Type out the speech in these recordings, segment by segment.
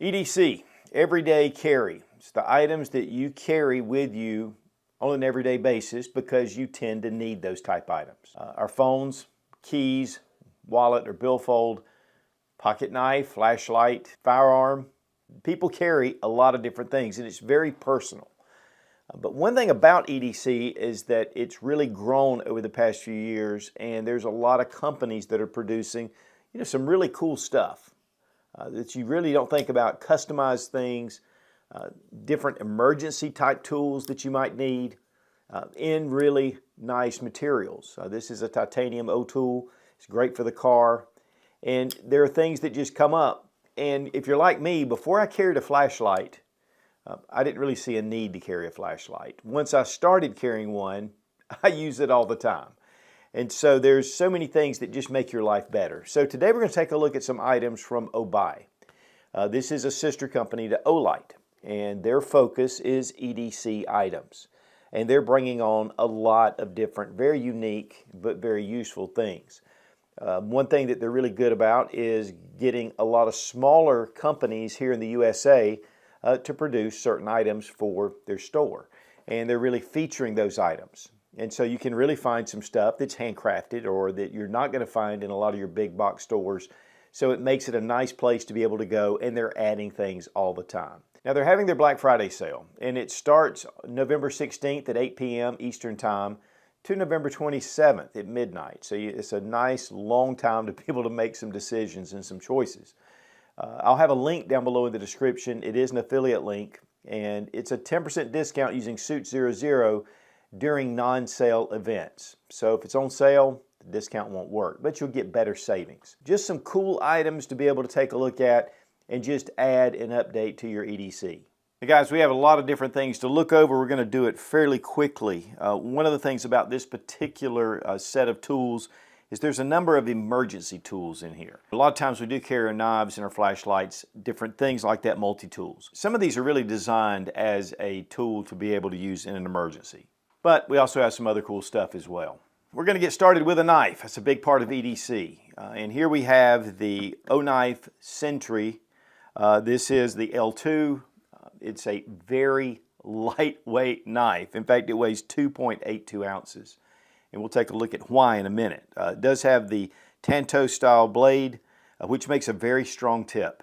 EDC, everyday carry. It's the items that you carry with you on an everyday basis because you tend to need those type items. Our phones, keys, wallet or billfold, pocket knife, flashlight, firearm. People carry a lot of different things and it's very personal. But one thing about EDC is that it's really grown over the past few years, and there's a lot of companies that are producing, some really cool stuff that you really don't think about. Customized things, different emergency type tools that you might need in really nice materials. This is a titanium O tool. It's great for the car, and there are things that just come up. And if you're like me, before I carried a flashlight, I didn't really see a need to carry a flashlight. Once I started carrying one, I use it all the time. And so there's so many things that just make your life better. So today we're going to take a look at some items from Obuy. This is a sister company to Olight, and their focus is EDC items. And they're bringing on a lot of different, very unique, but very useful things. One thing that they're really good about is getting a lot of smaller companies here in the USA to produce certain items for their store. And they're really featuring those items. And so you can really find some stuff that's handcrafted or that you're not going to find in a lot of your big box stores. So it makes it a nice place to be able to go, and they're adding things all the time. Now they're having their Black Friday sale, and it starts November 16th at 8 p.m. Eastern Time to November 27th at midnight. So it's a nice long time to be able to make some decisions and some choices. I'll have a link down below in the description. It is an affiliate link, and it's a 10% discount using Sootch00 during non-sale events. So if it's on sale, the discount won't work, but you'll get better savings. Just some cool items to be able to take a look at and just add an update to your EDC. Hey guys, we have a lot of different things to look over. We're going to do it fairly quickly. One of the things about this particular set of tools is there's a number of emergency tools in here. A lot of times we do carry our knives and our flashlights, different things like that, multi-tools. Some of these are really designed as a tool to be able to use in an emergency. But we also have some other cool stuff as well. We're going to get started with a knife. That's a big part of EDC. And here we have the O-Knife Sentry. This is the L2. It's a very lightweight knife. In fact, it weighs 2.82 ounces. And we'll take a look at why in a minute. It does have the Tanto style blade, which makes a very strong tip.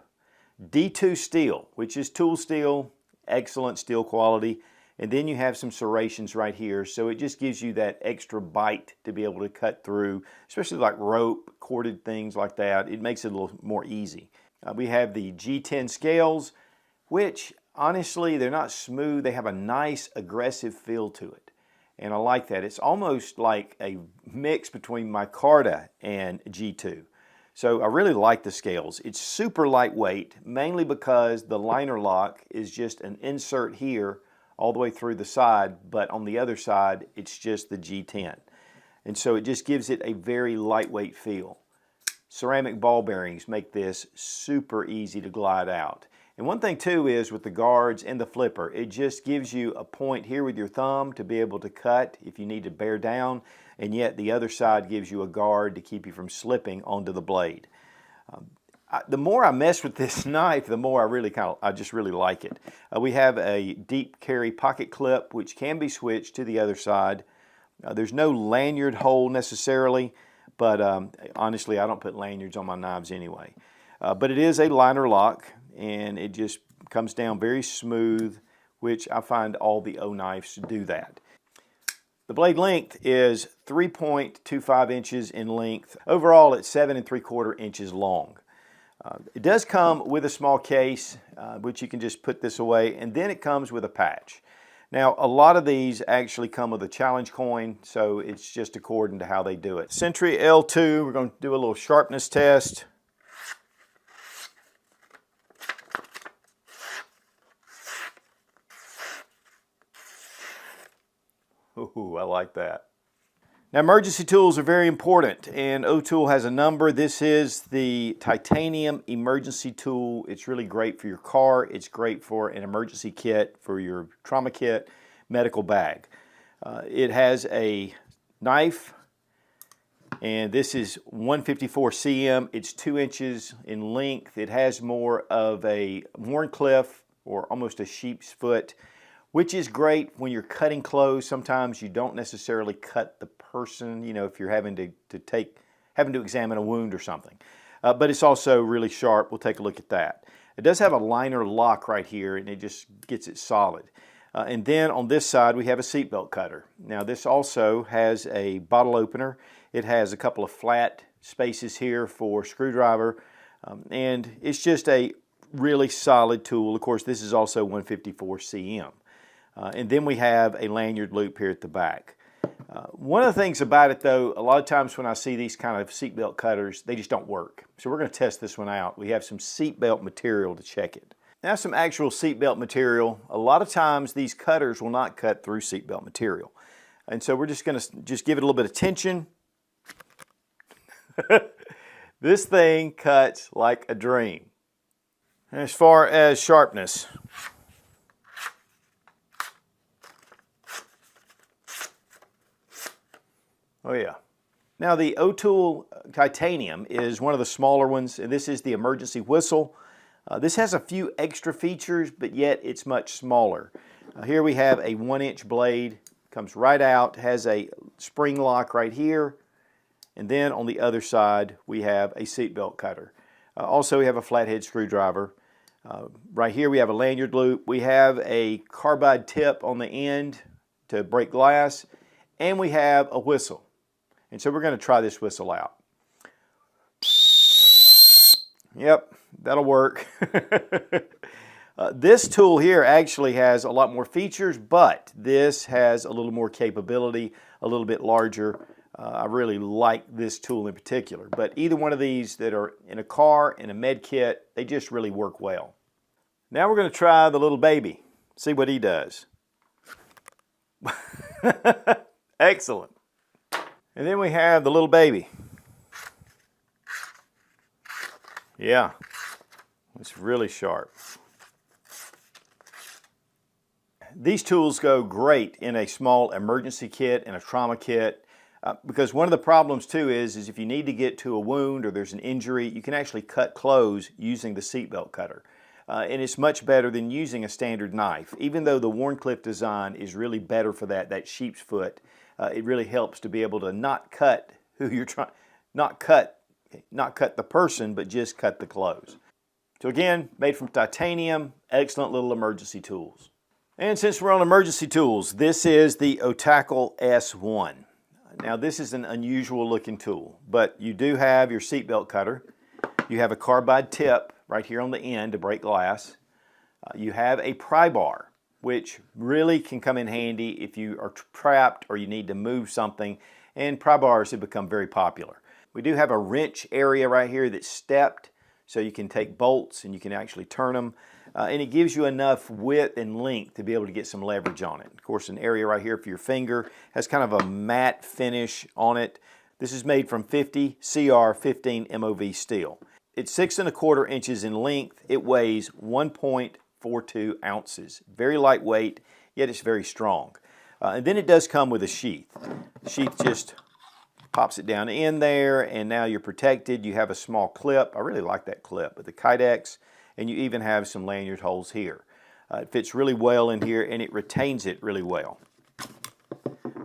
D2 steel, which is tool steel, excellent steel quality. And then you have some serrations right here, so it just gives you that extra bite to be able to cut through, especially like rope, corded things like that. It makes it a little more easy. We have the G10 scales, which honestly, they're not smooth. They have a nice aggressive feel to it. And I like that. It's almost like a mix between micarta and G2. So I really like the scales. It's super lightweight, mainly because the liner lock is just an insert here all the way through the side, but on the other side, it's just the G10. And so it just gives it a very lightweight feel. Ceramic ball bearings make this super easy to glide out. And one thing too is with the guards and the flipper, it just gives you a point here with your thumb to be able to cut if you need to bear down, and yet the other side gives you a guard to keep you from slipping onto the blade. The more I mess with this knife, the more I just really like it. We have a deep carry pocket clip, which can be switched to the other side. There's no lanyard hole necessarily, but honestly, I don't put lanyards on my knives anyway. But it is a liner lock, and it just comes down very smooth, which I find all the O-knives do that. The blade length is 3.25 inches in length. Overall, it's 7 3/4 inches long. It does come with a small case, which you can just put this away, and then it comes with a patch. Now, a lot of these actually come with a challenge coin, so it's just according to how they do it. Sentry L2, we're going to do a little sharpness test. Ooh, I like that. Now, emergency tools are very important, and O-Tool has a number. This is the titanium emergency tool. It's really great for your car. It's great for an emergency kit, for your trauma kit, medical bag. It has a knife, And this is 154 cm. It's 2 inches in length. It has more of a Wharncliffe or almost a sheep's foot, which is great when you're cutting clothes. Sometimes you don't necessarily cut the person, you know, if you're having to examine a wound or something. But it's also really sharp. We'll take a look at that. It does have a liner lock right here, and it just gets it solid. And then on this side, we have a seatbelt cutter. Now this also has a bottle opener. It has a couple of flat spaces here for screwdriver, and it's just a really solid tool. Of course, this is also 154 cm. And then we have a lanyard loop here at the back. One of the things about it though, a lot of times when I see these kind of seatbelt cutters, they just don't work. So we're going to test this one out. We have some seatbelt material to check it. Now some actual seatbelt material. A lot of times these cutters will not cut through seatbelt material. And so we're just going to give it a little bit of tension. This thing cuts like a dream. As far as sharpness, oh yeah. Now the O'Toole titanium is one of the smaller ones, and this is the emergency whistle. This has a few extra features, but yet it's much smaller. Here we have a 1-inch blade, comes right out, has a spring lock right here, and then on the other side we have a seatbelt cutter. Also we have a flathead screwdriver. Right here we have a lanyard loop. We have a carbide tip on the end to break glass, and we have a whistle. And so we're going to try this whistle out. Yep, that'll work. This tool here actually has a lot more features, but this has a little more capability, a little bit larger. I really like this tool in particular. But either one of these that are in a car, in a med kit, they just really work well. Now we're going to try the little baby. See what he does. Excellent. And then we have the little baby. Yeah, it's really sharp. These tools go great in a small emergency kit and a trauma kit because one of the problems too is if you need to get to a wound or there's an injury, you can actually cut clothes using the seatbelt cutter. And it's much better than using a standard knife. Even though the Wharncliffe design is really better for that sheep's foot, it really helps to be able to not cut who you're trying, not cut the person, but just cut the clothes. So again, made from titanium, excellent little emergency tools. And since we're on emergency tools, this is the Obuy S1. Now this is an unusual looking tool, but you do have your seatbelt cutter. You have a carbide tip right here on the end to break glass. You have a pry bar, which really can come in handy if you are trapped or you need to move something, and pry bars have become very popular. We do have a wrench area right here that's stepped, so you can take bolts and you can actually turn them. And it gives you enough width and length to be able to get some leverage on it. Of course, an area right here for your finger has kind of a matte finish on it. This is made from 50 CR 15 MOV steel. It's 6 1/4 inches in length. It weighs 1.42 ounces. Very lightweight, yet it's very strong. And then it does come with a sheath. The sheath just pops it down in there, and now you're protected. You have a small clip. I really like that clip with the Kydex, and you even have some lanyard holes here. It fits really well in here, and it retains it really well.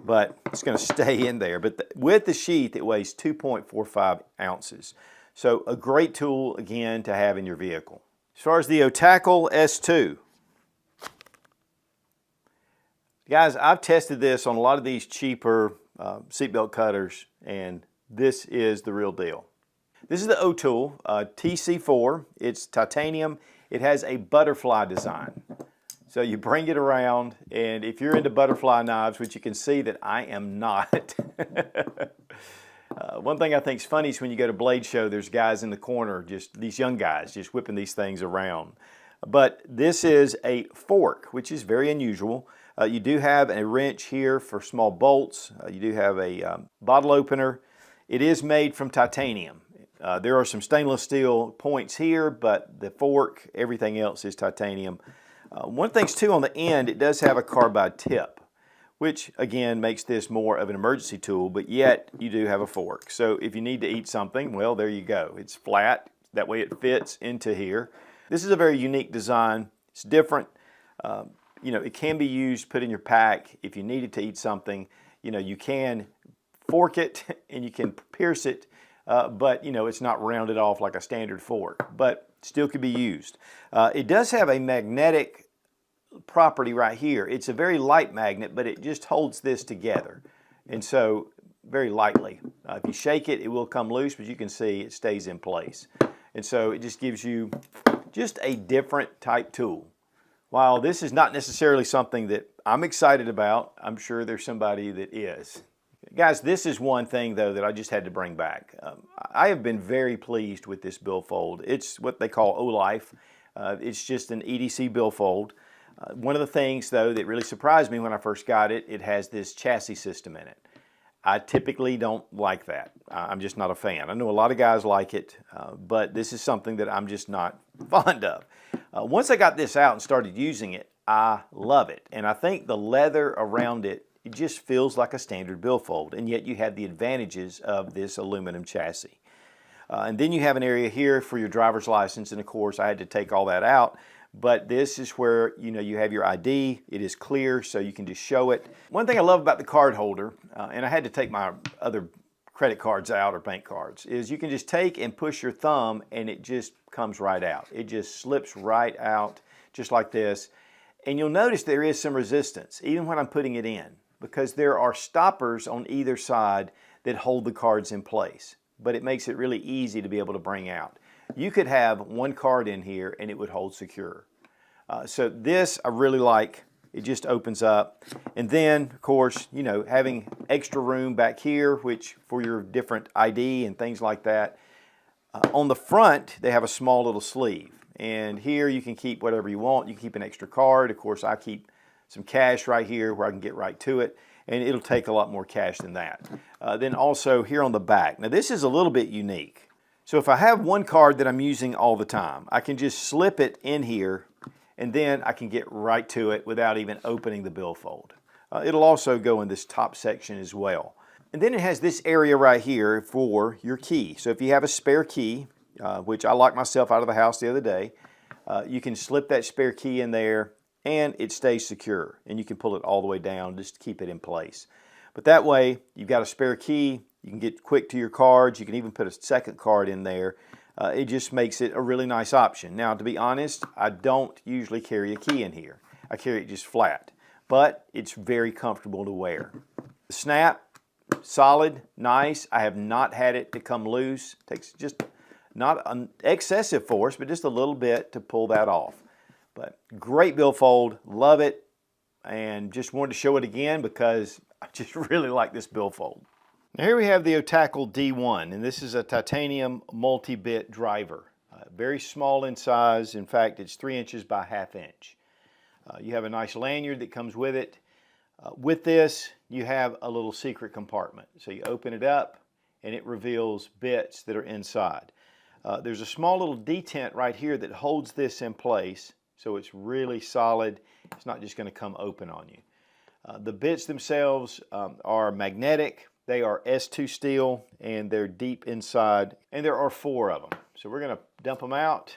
But it's going to stay in there. But with the sheath, it weighs 2.45 ounces. So a great tool, again, to have in your vehicle. As far as the Obuy S2, guys, I've tested this on a lot of these cheaper seatbelt cutters, and this is the real deal. This is the O'Toole TC4. It's titanium. It has a butterfly design. So you bring it around, and if you're into butterfly knives, which you can see that I am not. One thing I think is funny is when you go to Blade Show, there's guys in the corner, just these young guys, just whipping these things around. But this is a fork, which is very unusual. You do have a wrench here for small bolts. You do have a bottle opener. It is made from titanium. There are some stainless steel points here, but the fork, everything else is titanium. One thing too, on the end, it does have a carbide tip, which again makes this more of an emergency tool, but yet you do have a fork. So if you need to eat something, well, there you go. It's flat, that way it fits into here. This is a very unique design. It's different. You know, it can be used, put in your pack. If you needed to eat something, you know, you can fork it and you can pierce it, but you know, it's not rounded off like a standard fork, but still could be used. It does have a magnetic property right here. It's a very light magnet, but it just holds this together, and so very lightly. If you shake it, it will come loose, but you can see it stays in place. And so it just gives you just a different type tool. While this is not necessarily something that I'm excited about, I'm sure there's somebody that is. Guys, this is one thing though that I just had to bring back. I have been very pleased with this billfold. It's what they call O-Life. It's just an EDC billfold. One of the things though that really surprised me when I first got it, it has this chassis system in it. I typically don't like that. I'm just not a fan. I know a lot of guys like it, but this is something that I'm just not fond of. Once I got this out and started using it, I love it. And I think the leather around it, it just feels like a standard billfold, and yet you have the advantages of this aluminum chassis. And then you have an area here for your driver's license, and of course I had to take all that out. But this is where, you know, you have your ID. It is clear, so you can just show it. One thing I love about the card holder, and I had to take my other credit cards out or bank cards, is you can just take and push your thumb and it just comes right out. It just slips right out just like this. And you'll notice there is some resistance, even when I'm putting it in, because there are stoppers on either side that hold the cards in place. But it makes it really easy to be able to bring out. You could have one card in here and it would hold secure. So this I really like. It just opens up. And then, of course, you know, having extra room back here, which for your different ID and things like that. On the front, they have a small little sleeve. And here you can keep whatever you want. You can keep an extra card. Of course, I keep some cash right here where I can get right to it. And it'll take a lot more cash than that. Then also here on the back. Now this is a little bit unique. So if I have one card that I'm using all the time, I can just slip it in here and then I can get right to it without even opening the billfold. It'll also go in this top section as well. And then it has this area right here for your key. So if you have a spare key, which I locked myself out of the house the other day, you can slip that spare key in there and it stays secure. And you can pull it all the way down just to keep it in place. But that way, you've got a spare key, you can get quick to your cards, you can even put a second card in there. It just makes it a really nice option. Now, to be honest, I don't usually carry a key in here. I carry it just flat, but it's very comfortable to wear. The snap, solid, nice. I have not had it to come loose. It takes just not an excessive force, but just a little bit to pull that off. But great billfold, love it, and just wanted to show it again because I just really like this billfold. Now here we have the Otackle D1, and this is a titanium multi-bit driver. Very small in size. In fact, it's 3 inches by 1/2 inch. You have a nice lanyard that comes with it. With this, you have a little secret compartment. So you open it up, and it reveals bits that are inside. There's a small little detent right here that holds this in place, so it's really solid. It's not just going to come open on you. The bits themselves are magnetic. They are S2 steel and they're deep inside, and there are 4 of them. So we're going to dump them out.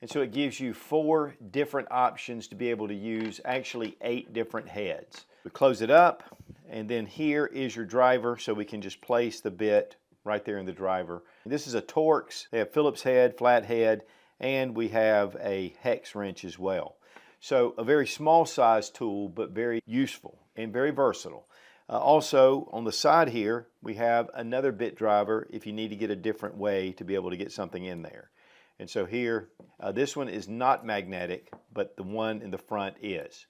And so it gives you 4 different options to be able to use, actually 8 different heads. We close it up, and then here is your driver, so we can just place the bit right there in the driver. This is a Torx. They have Phillips head, flat head, and we have a hex wrench as well. So a very small size tool, but very useful and very versatile. Also, on the side here, we have another bit driver if you need to get a different way to be able to get something in there. And so here, this one is not magnetic, but the one in the front is.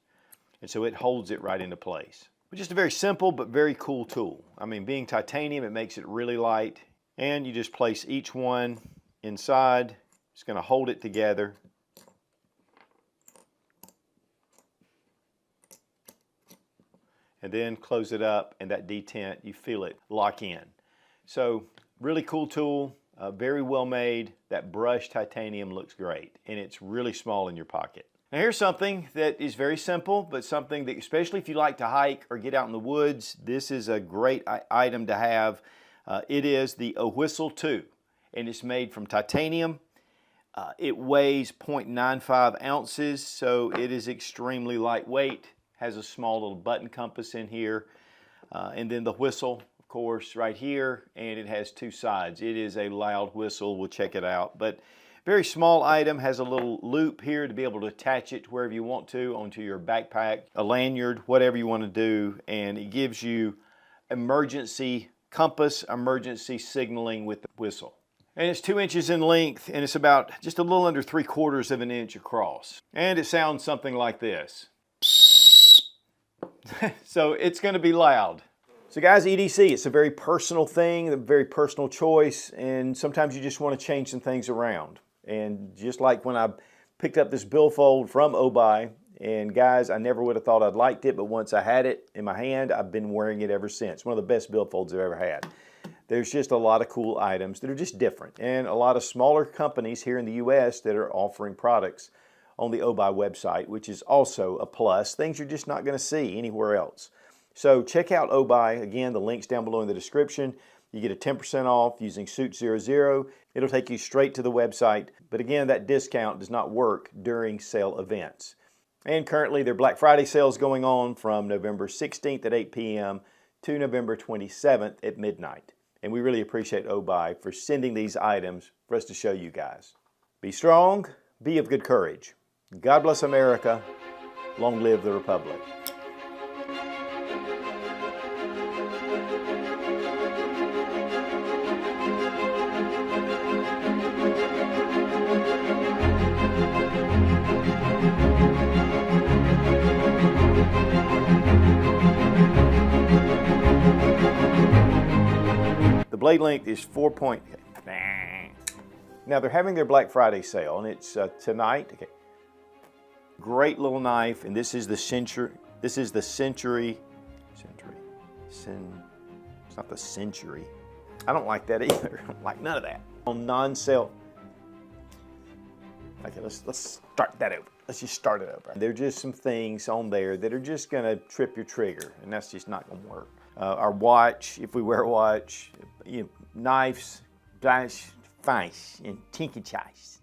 And so it holds it right into place. But just a very simple but very cool tool. I mean, being titanium, it makes it really light. And you just place each one inside. It's going to hold it together. And then close it up, and that detent, you feel it lock in. So really cool tool, very well made. That brushed titanium looks great, and it's really small in your pocket. Now here's something that is very simple, but something that, especially if you like to hike or get out in the woods, this is a great item to have. It is the Whistle 2, and it's made from titanium. It weighs 0.95 ounces, so it is extremely lightweight. Has a small little button compass in here, and then the whistle, of course, right here, and it has two sides. It is a loud whistle. We'll check it out, but very small item. Has a little loop here to be able to attach it to wherever you want to, onto your backpack, a lanyard, whatever you want to do, and it gives you emergency compass, emergency signaling with the whistle. And it's 2 inches in length, and it's about just a little under 3/4 of an inch across. And it sounds something like this. So it's going to be loud. So guys, EDC, it's a very personal thing, a very personal choice, and sometimes you just want to change some things around. And just like when I picked up this billfold from Obuy, and guys, I never would have thought I'd liked it, but once I had it in my hand, I've been wearing it ever since. One of the best billfolds I've ever had. There's just a lot of cool items that are just different, and a lot of smaller companies here in the US that are offering products on the Obuy website, which is also a plus. Things you're just not going to see anywhere else. So check out Obuy. Again, the link's down below in the description. You get a 10% off using Sootch00. It'll take you straight to the website. But again, that discount does not work during sale events. And currently, their Black Friday sale is going on from November 16th at 8 p.m. to November 27th at midnight. And we really appreciate Obuy for sending these items for us to show you guys. Be strong, be of good courage. God bless America. Long live the Republic. The blade length is 4 point. Now they're having their Black Friday sale, and it's tonight. Okay. Great little knife, and this is the Century. This is the Century. It's not the Century. I don't like that either. I don't like none of that. On non-sale. Okay, let's start that over. Let's just start it over. There are just some things on there that are just gonna trip your trigger, and that's just not gonna work. Our watch, if we wear a watch, knives, face, and tinky chais.